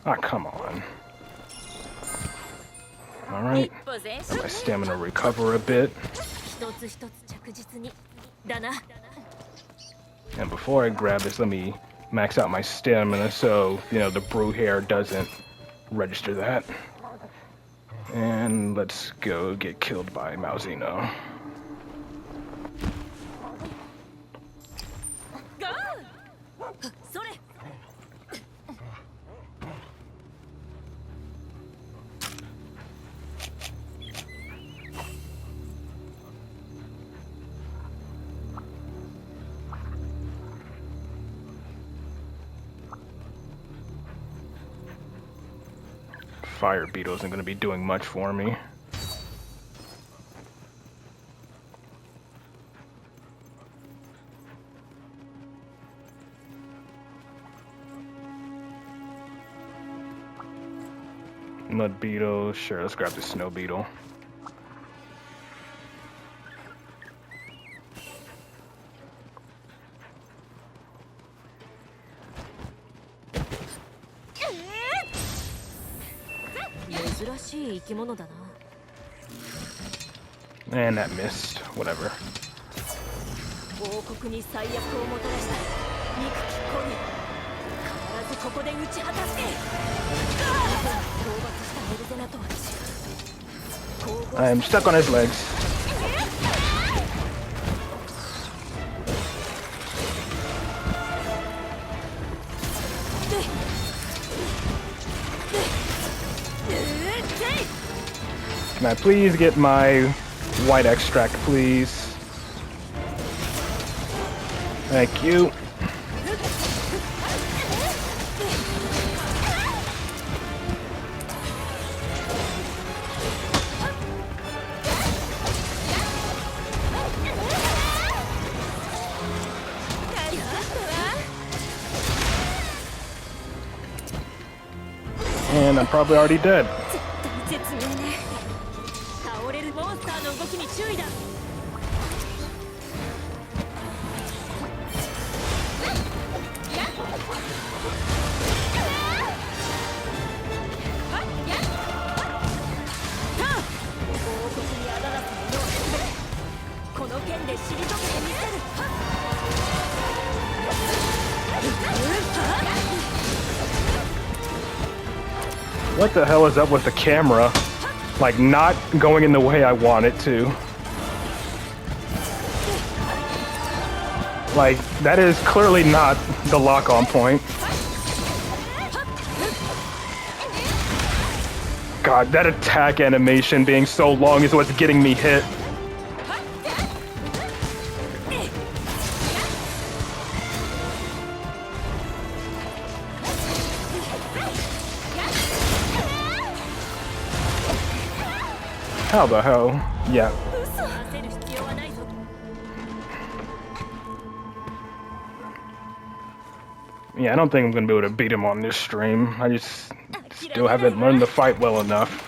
Ah, come on. Alright. Let my stamina recover a bit. And before I grab this, let me max out my stamina so, you know, the brew hair doesn't register that. And let's go get killed by Malzeno. Fire beetle isn't going to be doing much for me. Mud beetle, sure, let's grab the snow beetle. And that missed. Whatever. I'm stuck on his legs. Can I please get my white extract, please? Thank you. And I'm probably already dead. What the hell is up with the camera? Like, not going in the way I want it to. Like, that is clearly not the lock-on point. God, that attack animation being so long is what's getting me hit. How the hell? Yeah. Yeah, I don't think I'm gonna be able to beat him on this stream. I just still haven't learned the fight well enough.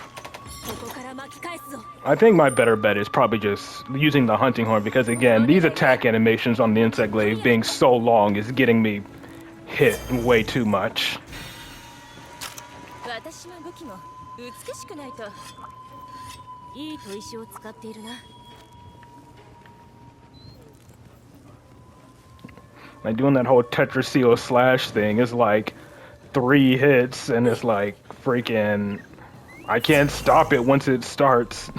I think my better bet is probably just using the hunting horn because, again, these attack animations on the insect glaive being so long is getting me hit way too much. Like, doing that whole Tetraseal slash thing is like 3 hits, and it's like freaking... I can't stop it once it starts.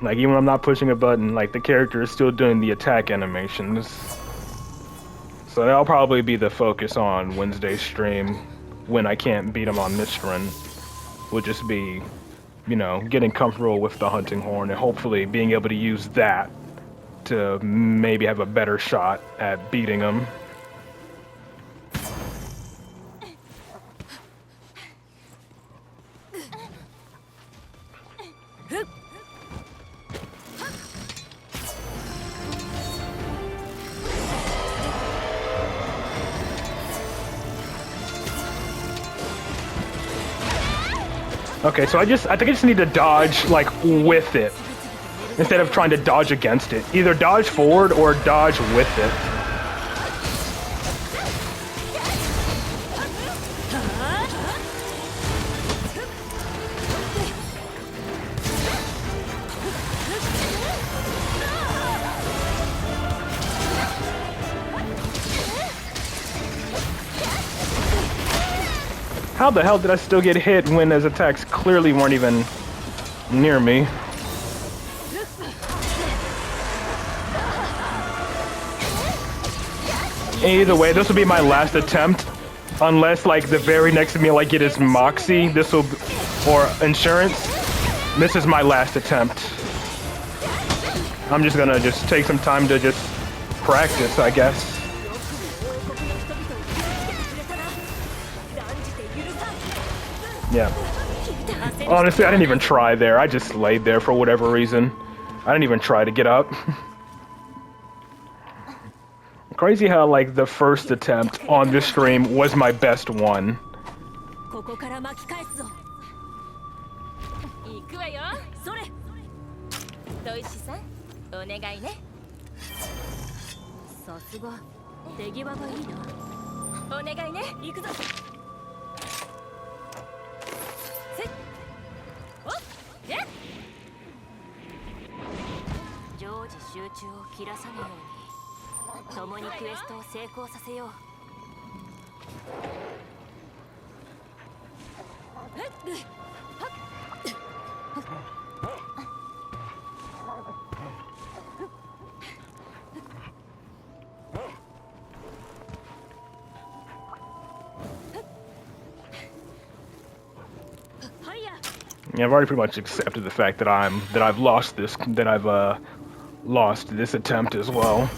Like, even when I'm not pushing a button, like, the character is still doing the attack animations. So that'll probably be the focus on Wednesday's stream when I can't beat him on Mistrin. Will just be, you know, getting comfortable with the hunting horn and hopefully being able to use that to maybe have a better shot at beating him. Okay, so I think I just need to dodge, like, with it, instead of trying to dodge against it. Either dodge forward or dodge with it. How the hell did I still get hit when his attacks clearly weren't even near me? Either way, this will be my last attempt. Unless, like, the very next meal I get is Moxie, or Insurance. This is my last attempt. I'm just gonna take some time to just practice, I guess. Yeah. Honestly, I didn't even try there. I just laid there for whatever reason. I didn't even try to get up. Crazy how, like, the first attempt on this stream was my best one. Yeah, I've already pretty much accepted the fact that I've lost this attempt as well.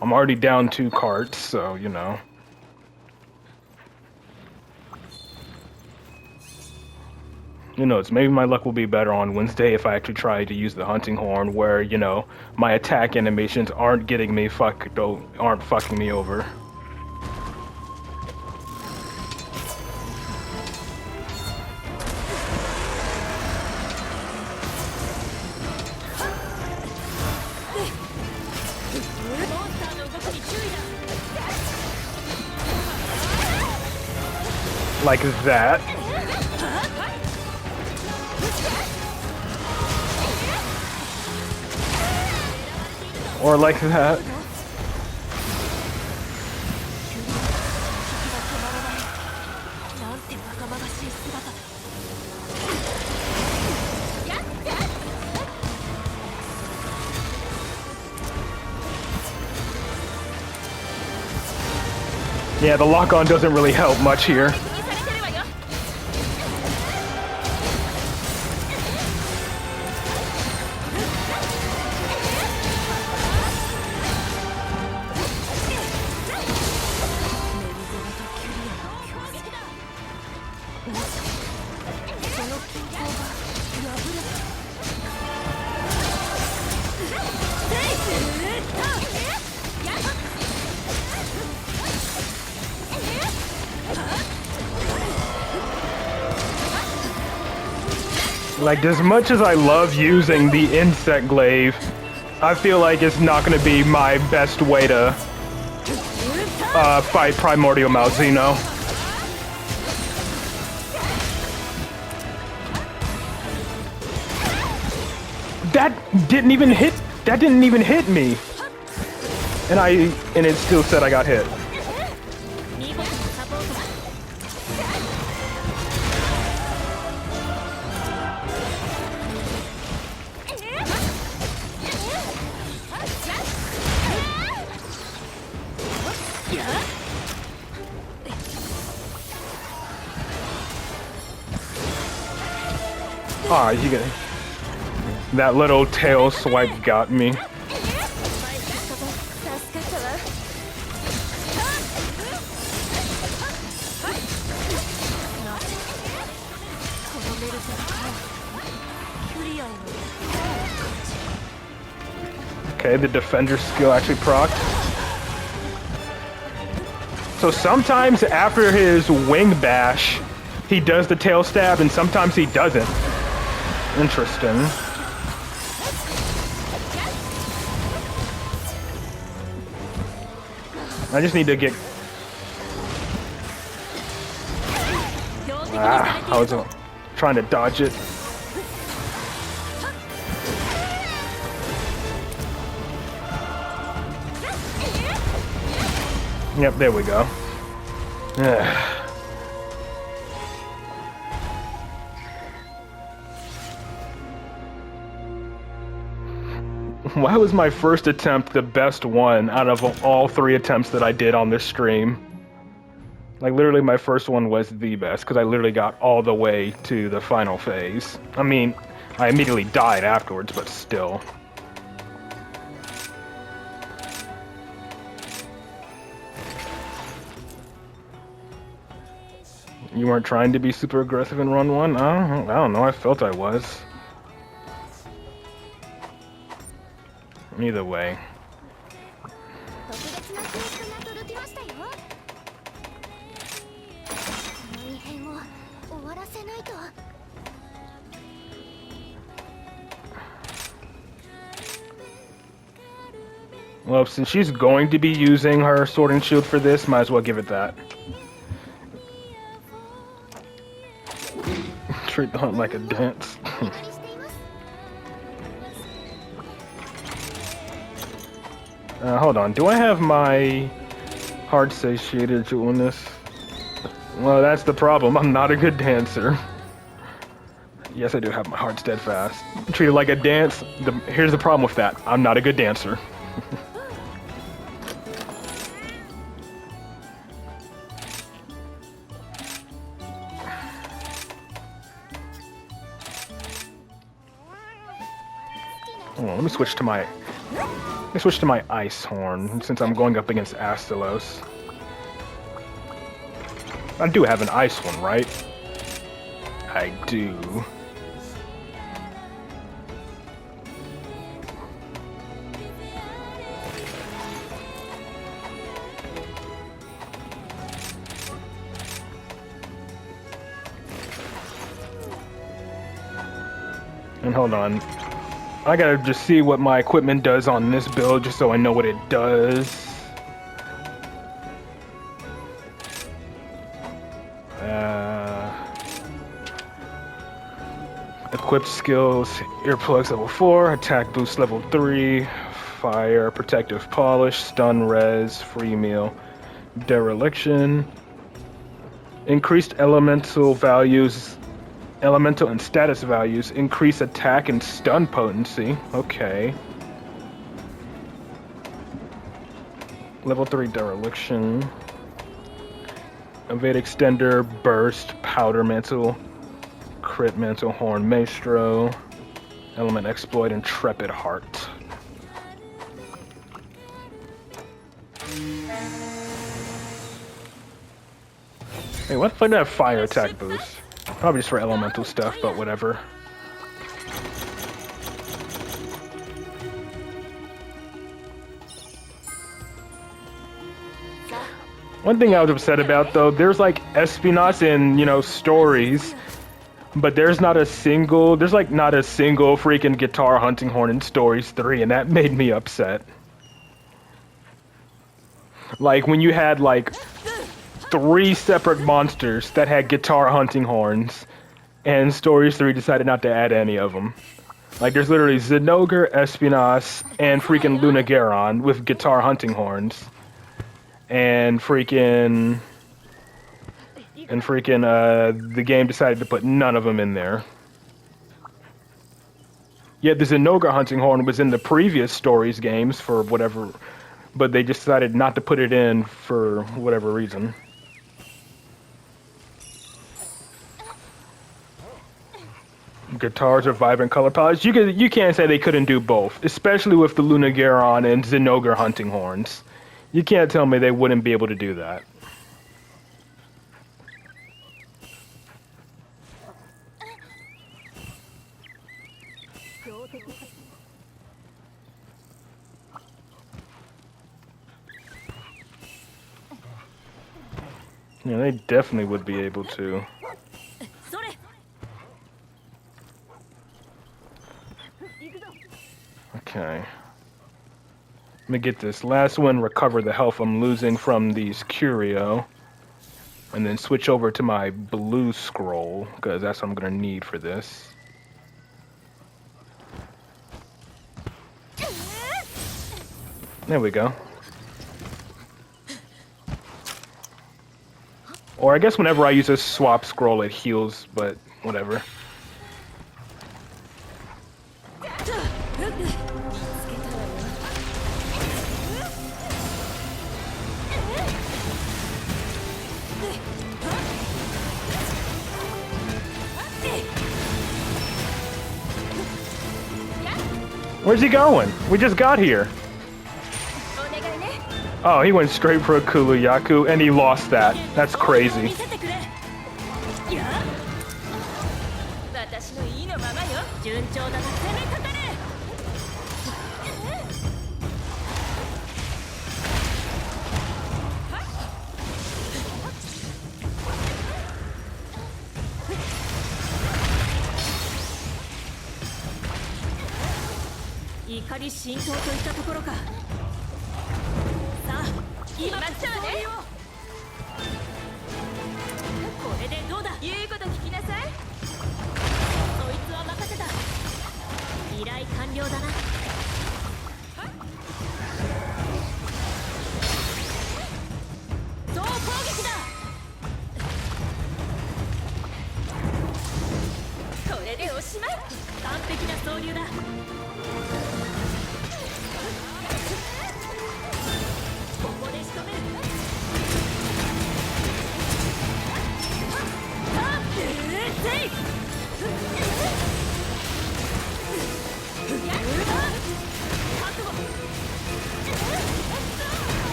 I'm already down 2 carts, so you know. Who knows, maybe my luck will be better on Wednesday if I actually try to use the hunting horn where, you know, my attack animations aren't getting me aren't fucking me over. Like that. Or like that. Yeah, the lock-on doesn't really help much here. Like, as much as I love using the insect glaive, I feel like it's not going to be my best way to fight Primordial Malzeno. That didn't even hit me. And it still said I got hit. Ah, you get that little tail swipe got me. Okay, the defender skill actually procced. So sometimes after his wing bash, he does the tail stab, and sometimes he doesn't. Interesting. I just need to get... Ah, I was trying to dodge it. Yep, there we go. Why was my first attempt the best one out of all 3 attempts that I did on this stream? Like, literally my first one was the best, because I literally got all the way to the final phase. I mean, I immediately died afterwards, but still. You weren't trying to be super aggressive in run 1? I don't know, I felt I was. Either way. Well, since she's going to be using her sword and shield for this, might as well give it that. Treat the hunt like a dance. Hold on, do I have my heart satiated doing this? Well, that's the problem. I'm not a good dancer. Yes, I do have my heart steadfast. Treat it like a dance. Here's the problem with that. I'm not a good dancer. Hold on, let me switch to my ice horn since I'm going up against Astalos. I do have an ice one, right? I do. And hold on. I gotta just see what my equipment does on this build just so I know what it does. Equipped skills, earplugs level 4, attack boost level 3, fire, protective polish, stun res, free meal, dereliction, increased elemental and status values, increase attack and stun potency. Okay. Level 3 dereliction. Evade extender, burst, powder mantle, crit mantle, horn maestro, element exploit, intrepid heart. Hey, what if I have fire attack boost? Probably just for elemental stuff, but whatever. One thing I was upset about, though, there's like espionage in, stories, but there's not a single freaking guitar hunting horn in Stories 3, and that made me upset. Like, when you had, 3 separate monsters that had guitar hunting horns, and Stories 3 decided not to add any of them. Like, there's literally Zinogre, Espionage, and freaking Lunageron with guitar hunting horns. And the game decided to put none of them in there. Yet the Zinogre hunting horn was in the previous Stories games for whatever, but they decided not to put it in for whatever reason. Guitars or vibrant color palettes. You can't say they couldn't do both, especially with the Lunageron and Zinogre hunting horns. You can't tell me they wouldn't be able to do that. Yeah, they definitely would be able to. Okay. Let me get this last one, recover the health I'm losing from these Curio, and then switch over to my blue scroll, because that's what I'm going to need for this. There we go. Or I guess whenever I use a swap scroll, it heals, but whatever. Where's he going? We just got here. Oh, he went straight for a Kuluyaku, and he lost that. That's crazy.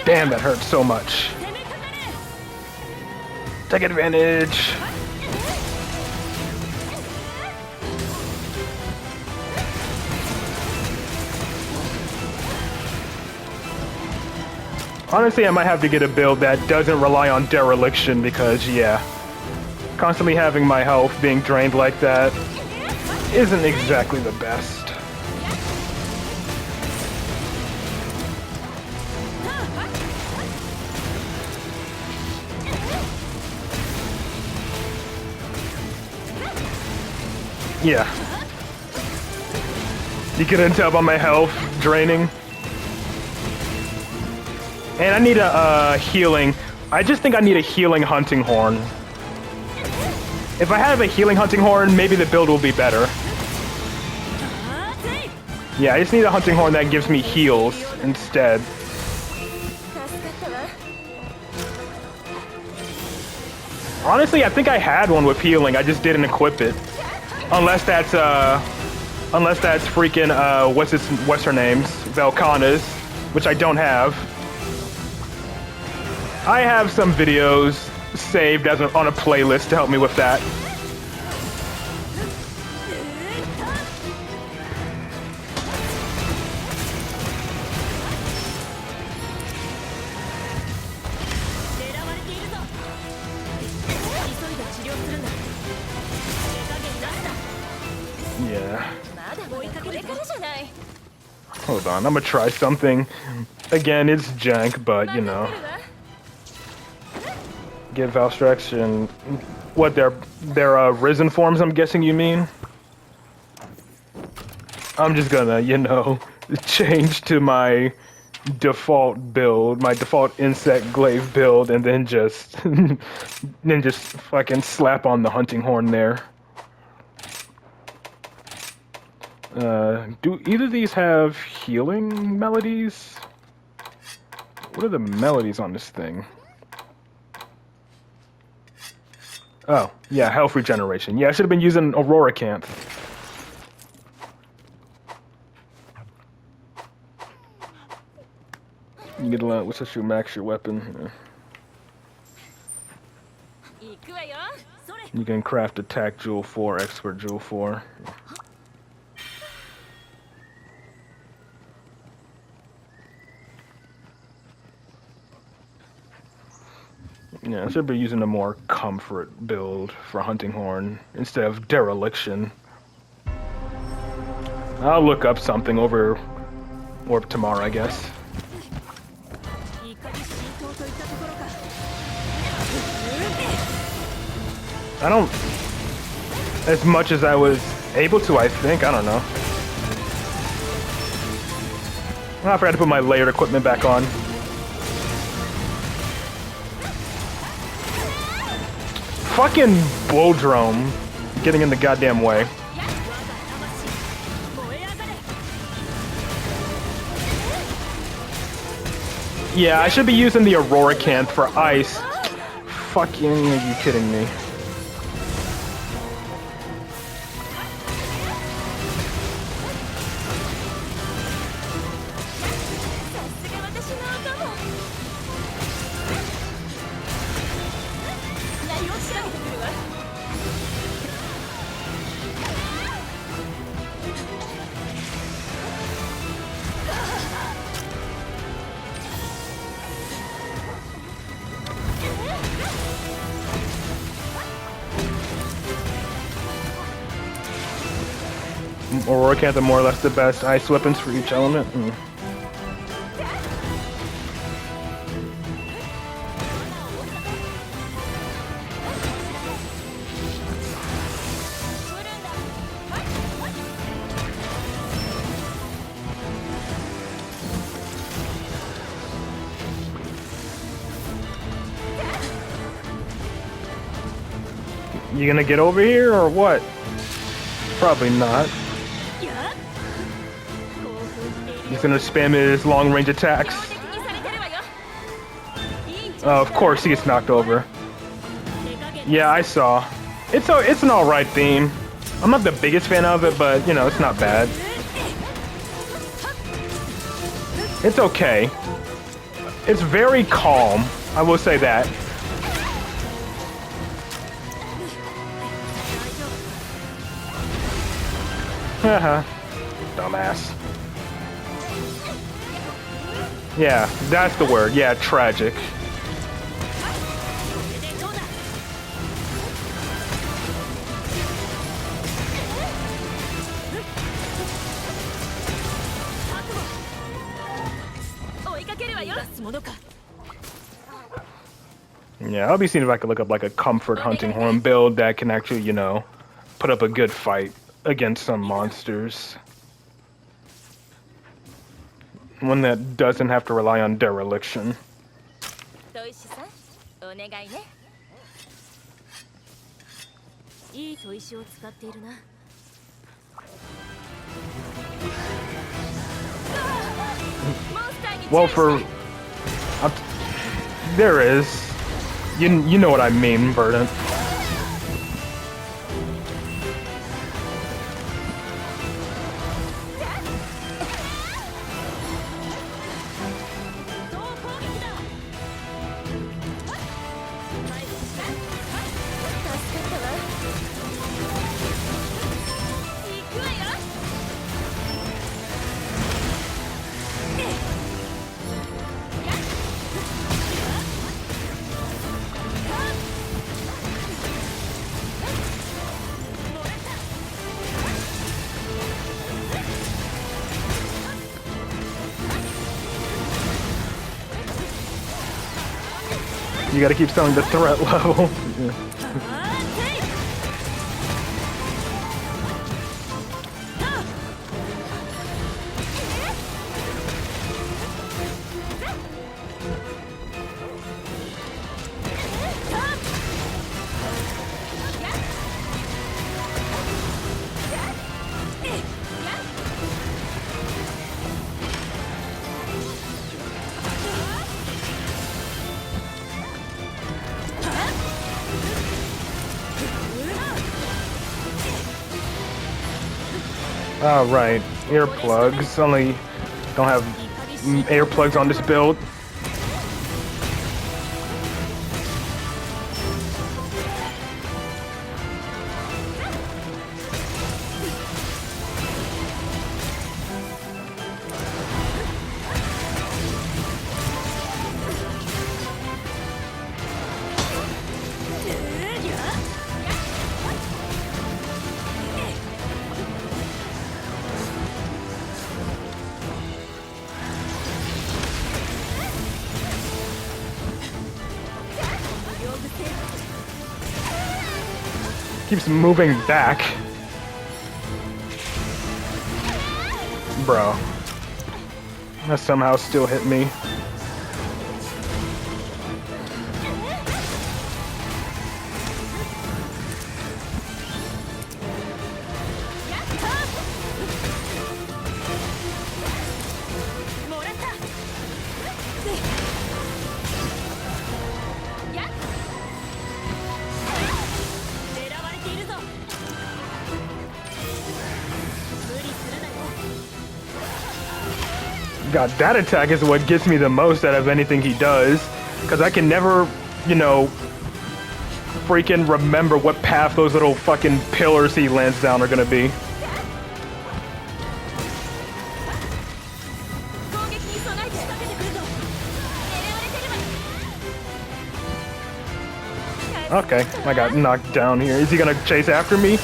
Damn, that hurts so much. Take advantage. Honestly, I might have to get a build that doesn't rely on dereliction because, yeah, constantly having my health being drained like that isn't exactly the best. Yeah. You couldn't tell by my health draining. And I need a healing. I just think I need a healing hunting horn. If I have a healing hunting horn, maybe the build will be better. Yeah, I just need a hunting horn that gives me heals instead. Honestly, I think I had one with healing. I just didn't equip it. Unless that's freaking what's her name's Velkana's, which I don't have. I have some videos saved as on a playlist to help me with that. Yeah. Hold on, I'm gonna try something. Again, it's jank, but you know. Get Valstrax and what their risen forms, I'm guessing you mean? I'm just gonna, you know, change to my default build, my default insect glaive build, and then just fucking slap on the hunting horn there. Do either of these have healing melodies? What are the melodies on this thing? Oh, yeah, health regeneration. Yeah, I should have been using Aurora Canth. You get a lot, what's that, you max your weapon? Yeah. You can craft attack jewel 4, expert jewel 4. Yeah, I should be using a more comfort build for hunting horn instead of dereliction. I'll look up something over or tomorrow, I guess. I don't, as much as I was able to, I think. I don't know. I forgot to put my layered equipment back on. Fucking Blowdrome getting in the goddamn way. Yeah, I should be using the Aurora Canth for ice. Fucking, are you kidding me? Aurora Canth are more or less the best ice weapons for each element. You gonna get over here or what? Probably not. He's gonna spam his long-range attacks. Of course he gets knocked over. Yeah, I saw. It's an alright theme. I'm not the biggest fan of it, but you know, it's not bad. It's okay. It's very calm, I will say that. Haha. Dumbass. Yeah, that's the word. Yeah, tragic. Yeah, I'll be seeing if I can look up like a comfort hunting horn build that can actually, you know, put up a good fight against some monsters. One that doesn't have to rely on dereliction. Well, there is. You know what I mean, Verdant. You gotta keep selling the threat level. Oh, right. Earplugs. Only don't have earplugs on this build. Keeps moving back. Bro. That somehow still hit me. God, that attack is what gets me the most out of anything he does. Because I can never, you know, freaking remember what path those little fucking pillars he lands down are gonna be. Okay, I got knocked down here. Is he gonna chase after me?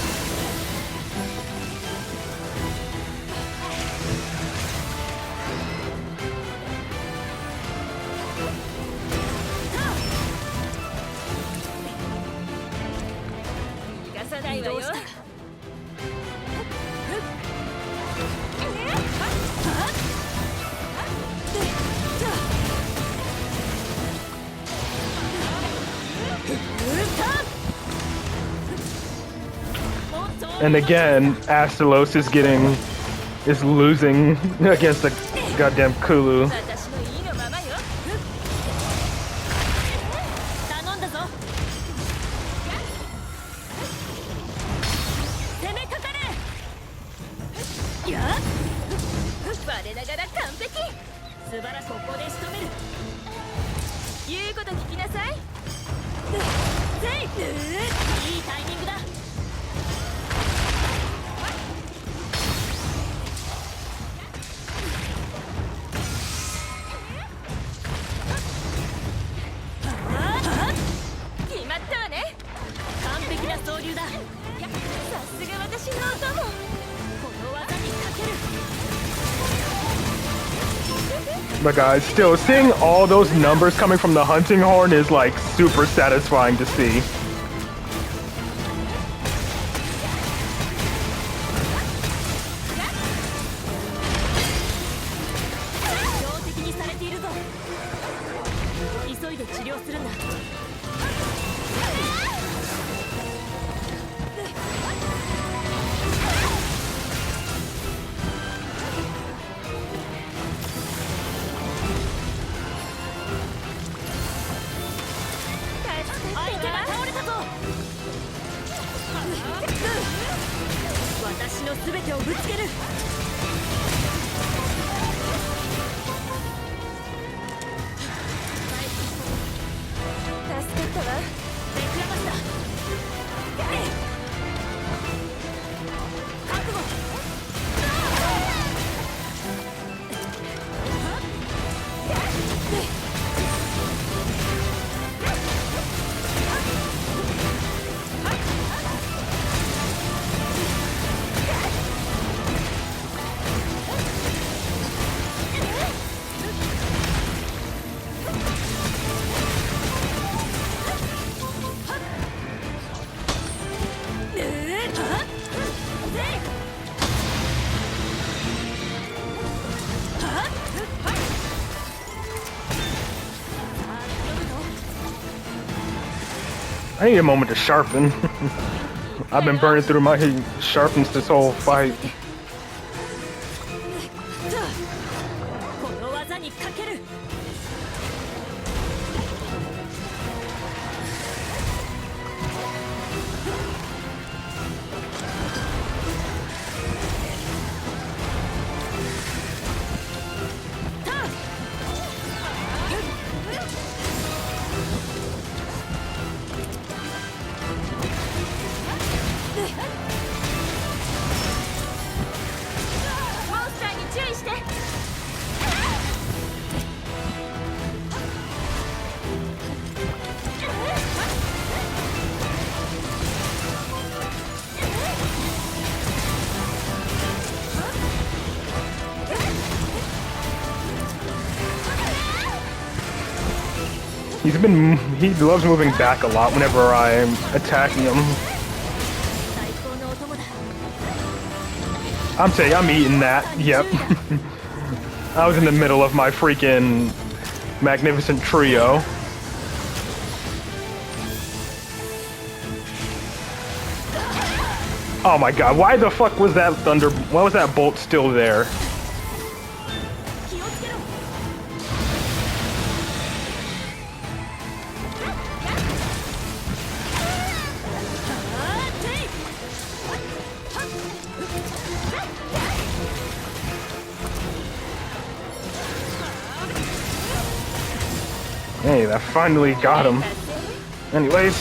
And again, Astalos is losing against the goddamn Kulu. But guys, still, seeing all those numbers coming from the hunting horn is like super satisfying to see. I need a moment to sharpen. I've been burning through my sharpens this whole fight. He loves moving back a lot whenever I'm attacking him. I'm eating that. Yep. I was in the middle of my freaking magnificent trio. Oh my god, why the fuck was that why was that bolt still there? that finally got him. Anyways.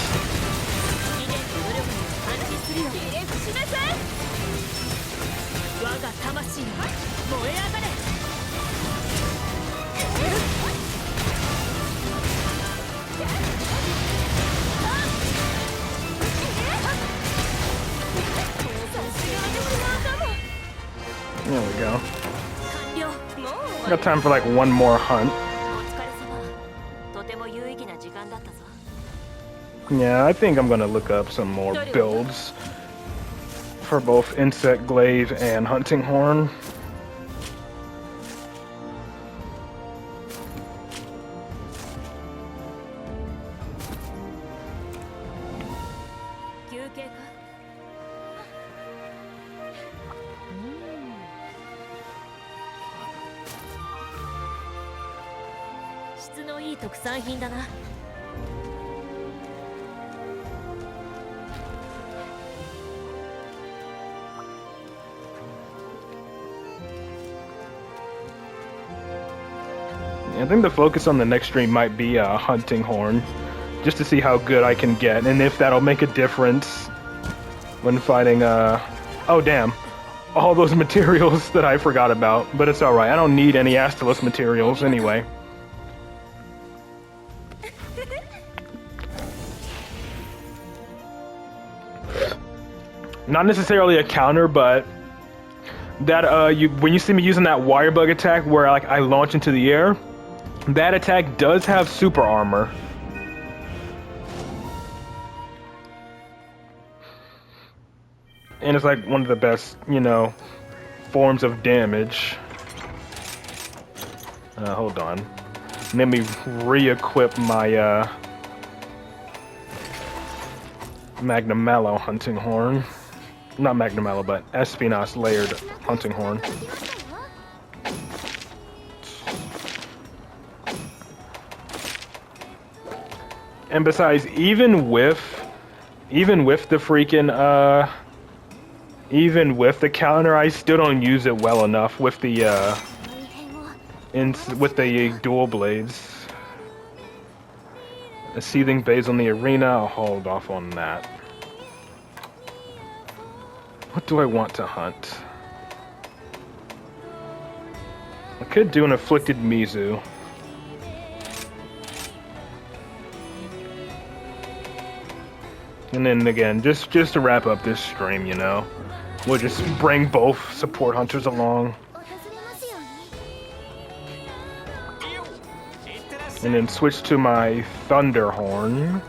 There we go. Got time for like one more hunt. Yeah, I think I'm gonna look up some more builds for both Insect Glaive and Hunting Horn. I think the focus on the next stream might be Hunting Horn, just to see how good I can get, and if that'll make a difference when fighting, oh damn, all those materials that I forgot about, but it's alright, I don't need any Astalos materials anyway. Not necessarily a counter, but that, when you see me using that wire bug attack where like I launch into the air, that attack does have super armor. And it's like one of the best, you know, forms of damage. Hold on. Let me re-equip my Magnum Mallow Hunting Horn. Not Magnum Mallow, but Espionage Layered Hunting Horn. And besides, even with the freaking even with the counter, I still don't use it well enough with the dual blades. A Seething Bays on the arena, I'll hold off on that. What do I want to hunt? I could do an Afflicted Mizu. And then again, just to wrap up this stream, you know, we'll just bring both support hunters along. And then switch to my Thunder Horn.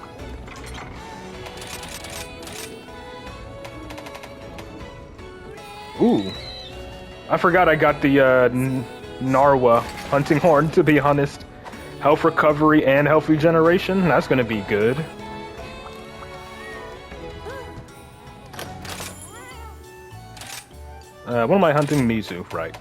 Ooh. I forgot I got the Narwa Hunting Horn, to be honest. Health recovery and health regeneration, that's gonna be good. What am I hunting? Mizu, right.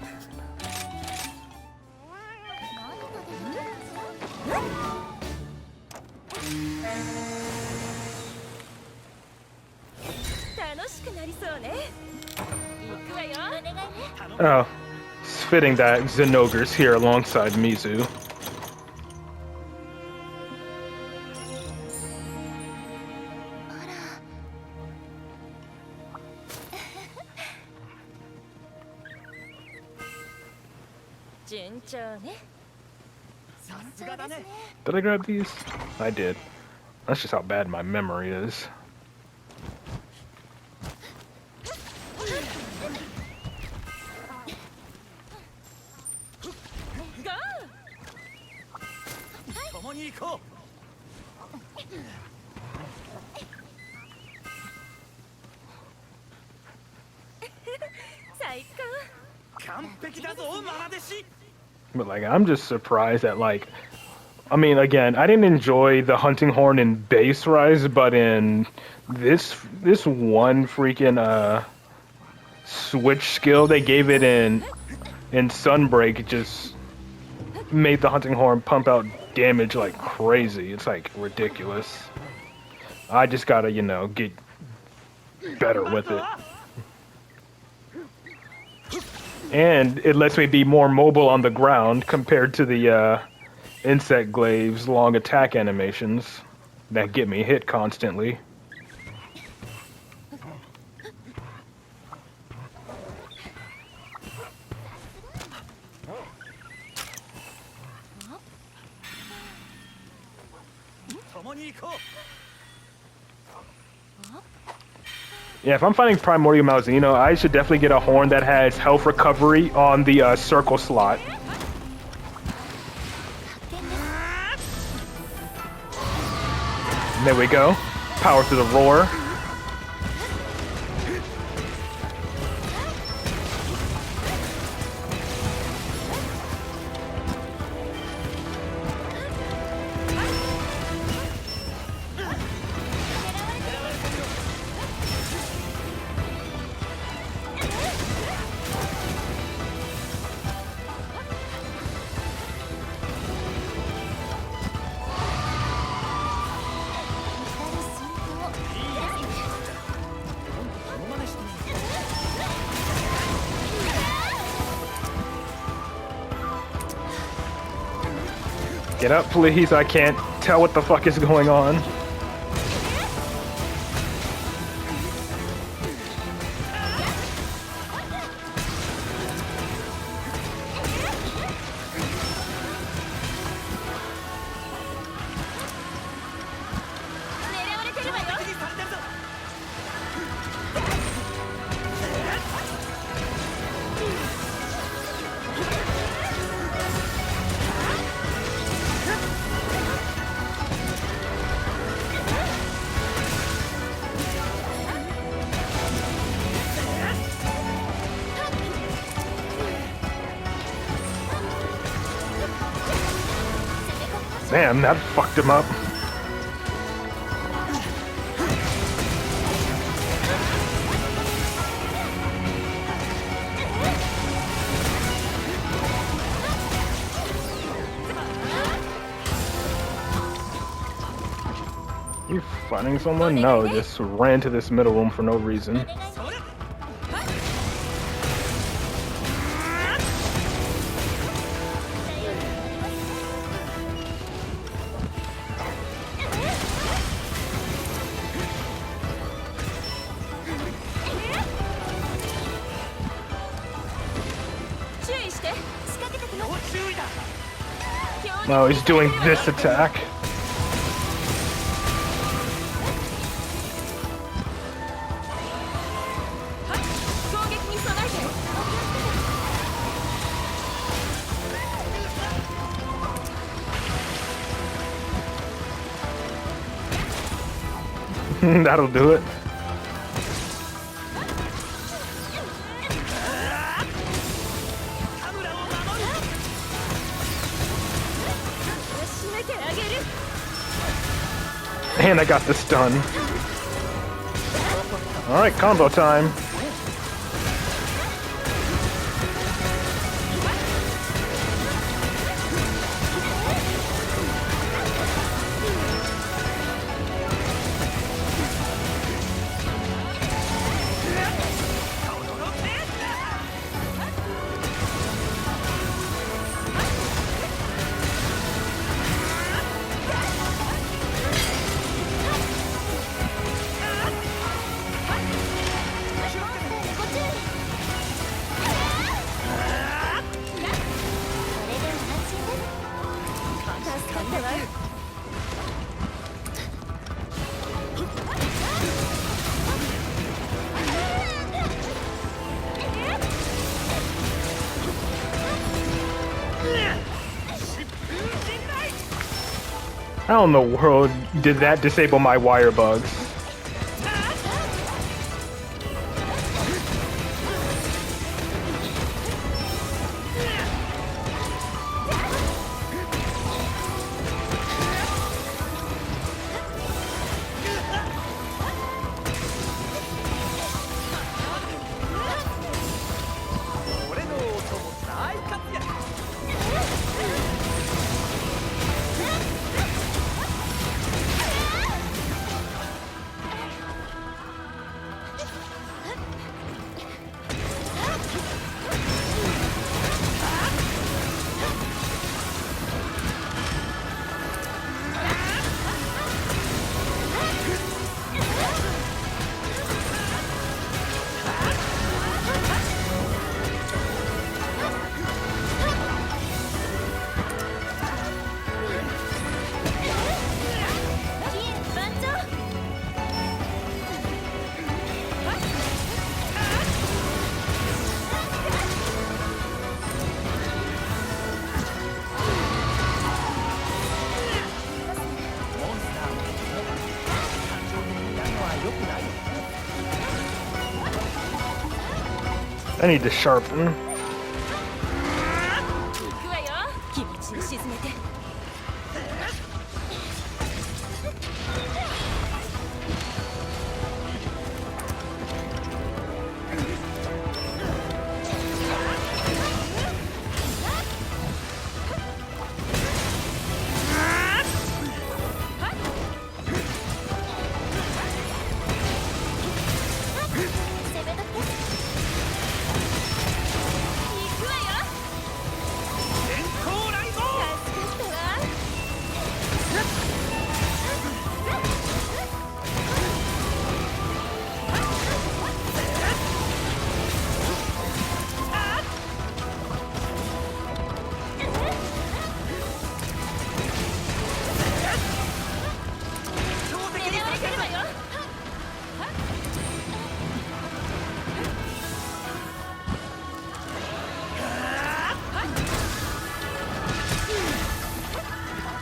Oh, it's fitting that Zenogre's here alongside Mizu. Did I grab these? I did. That's just how bad my memory is. But like, I'm just surprised that like, I mean, again, I didn't enjoy the Hunting Horn in Base Rise, but in this one freaking switch skill they gave it in Sunbreak, it just made the Hunting Horn pump out damage like crazy. It's like ridiculous. I just gotta, you know, get better with it. And it lets me be more mobile on the ground compared to the insect glaives, long attack animations that get me hit constantly. Yeah, if I'm fighting Primordial Malzeno, I should definitely get a horn that has health recovery on the circle slot. There we go. Power through the roar. Get up, please. I can't tell what the fuck is going on. Damn, that fucked him up. You fighting someone? No, just ran to this middle room for no reason. No, he's doing this attack. That'll do it. And I got the stun. Alright, combo time. How in the world did that disable my wire bugs? I need to sharpen.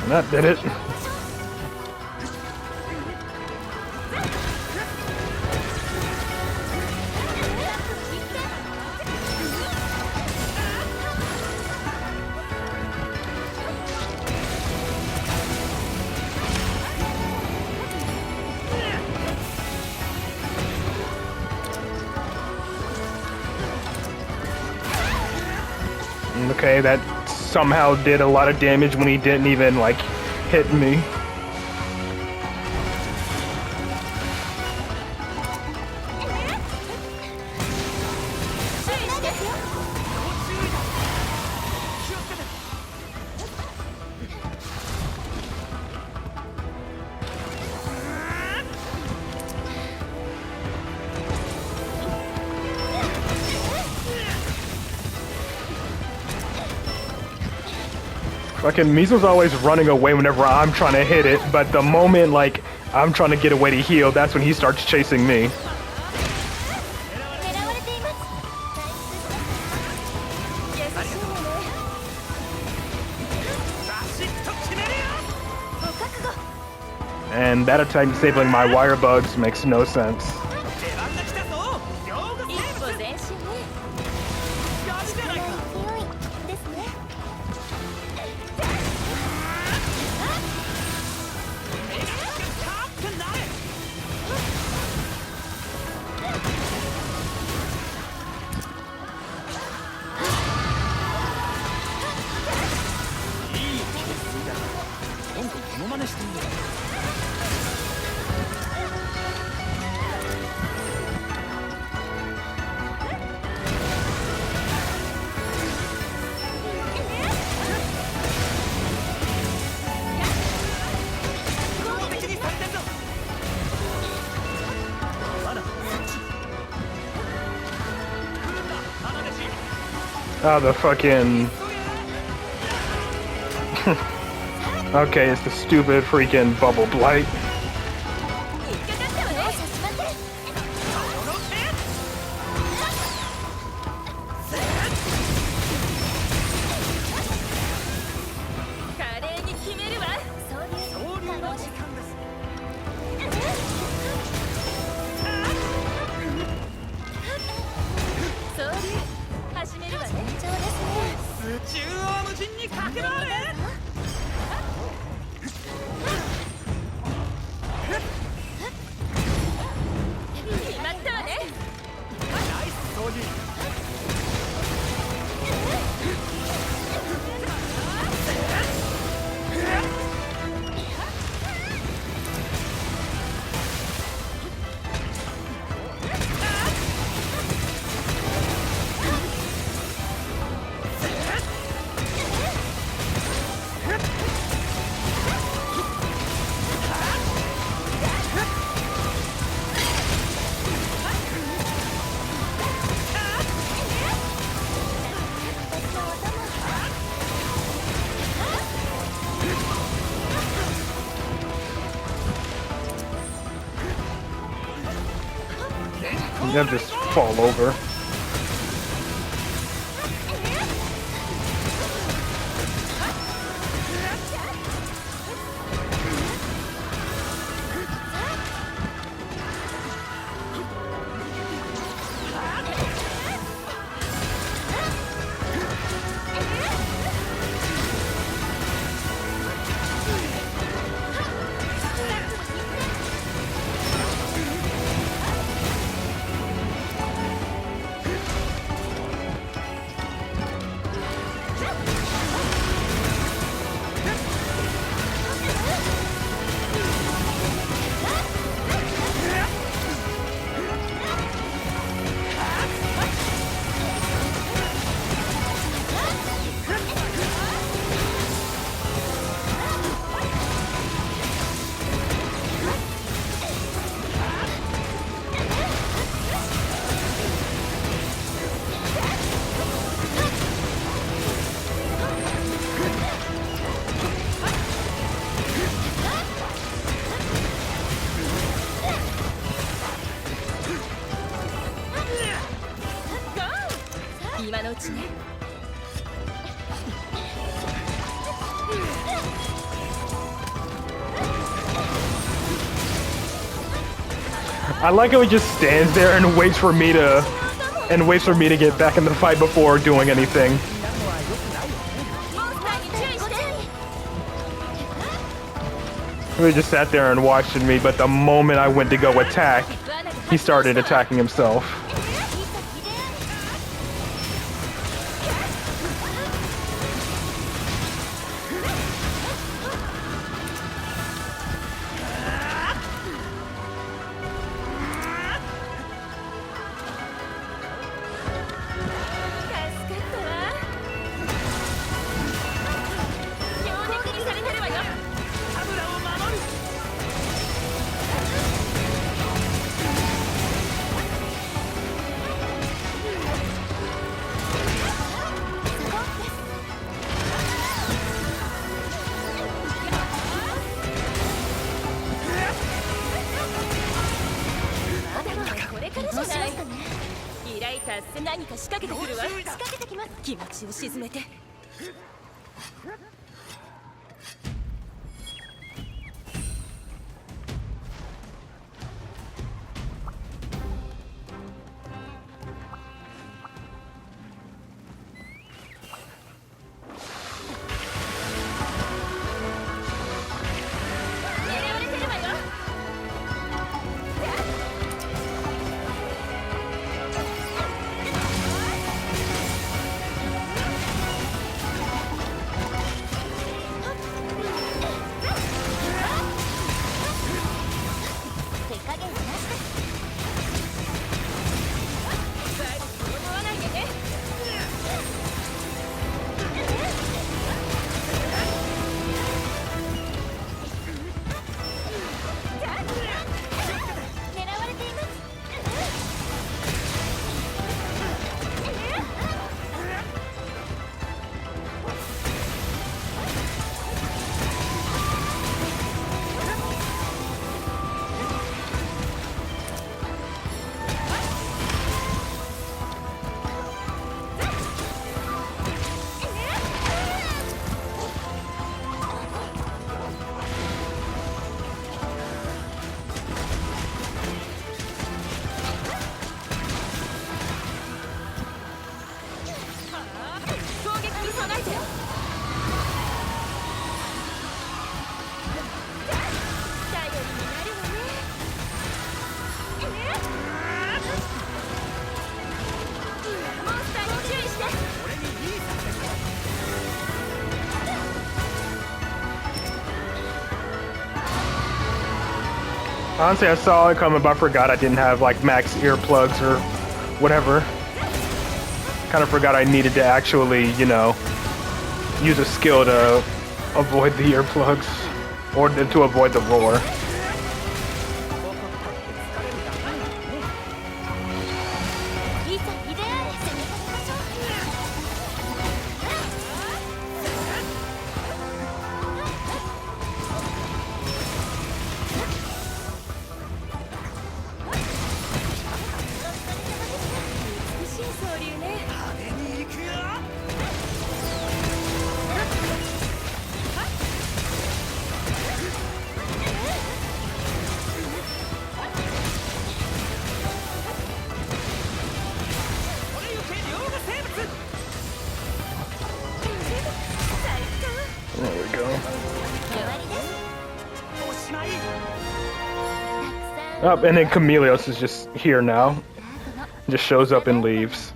And that did it. Okay, that somehow did a lot of damage when he didn't even, like, hit me. Fucking Mizo's always running away whenever I'm trying to hit it, but the moment, like, I'm trying to get away to heal, that's when he starts chasing me. And that attack disabling my wire bugs makes no sense. Oh, the fucking... Okay, it's the stupid freaking bubble blight. They'll just fall over. I like how he just stands there and waits for me to get back in the fight before doing anything. He just sat there and watched me, but the moment I went to go attack, he started attacking himself. Honestly, I saw it coming, but I forgot I didn't have like max earplugs or whatever. Kind of forgot I needed to actually, you know, use a skill to avoid the earplugs or to avoid the roar. Oh, and then Chameleos is just here now. Just shows up and leaves.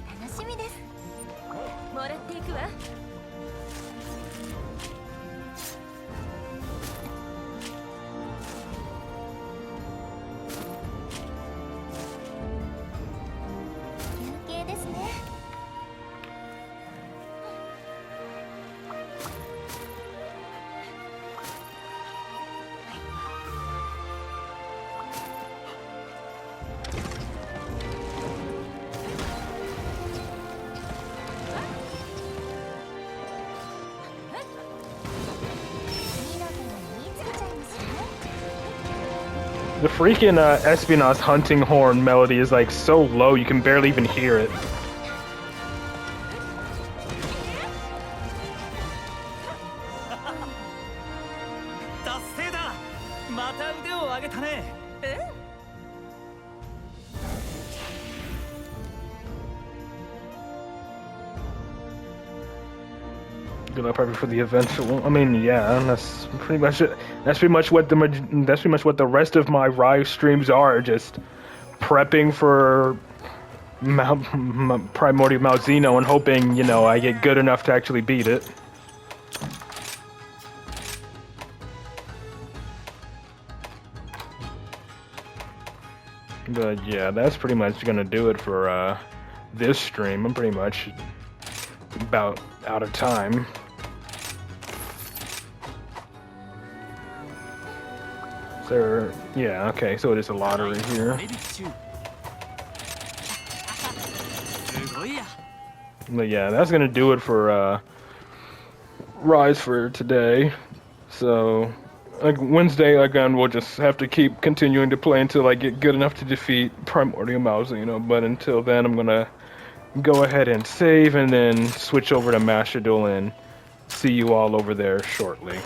The freaking Espionage hunting horn melody is like so low you can barely even hear it. Probably for the eventual. I mean, yeah, that's pretty much it. That's pretty much what the rest of my Rise streams are. Just prepping for Primordial Malzeno and hoping, you know, I get good enough to actually beat it. But yeah, that's pretty much gonna do it for this stream. I'm pretty much about out of time. So, yeah, okay, so it is a lottery here. But yeah, that's gonna do it for Rise for today. So, like Wednesday again, we'll just have to keep continuing to play until I get good enough to defeat Primordial Malzeno. But until then, I'm gonna go ahead and save and then switch over to Master Duel and see you all over there shortly.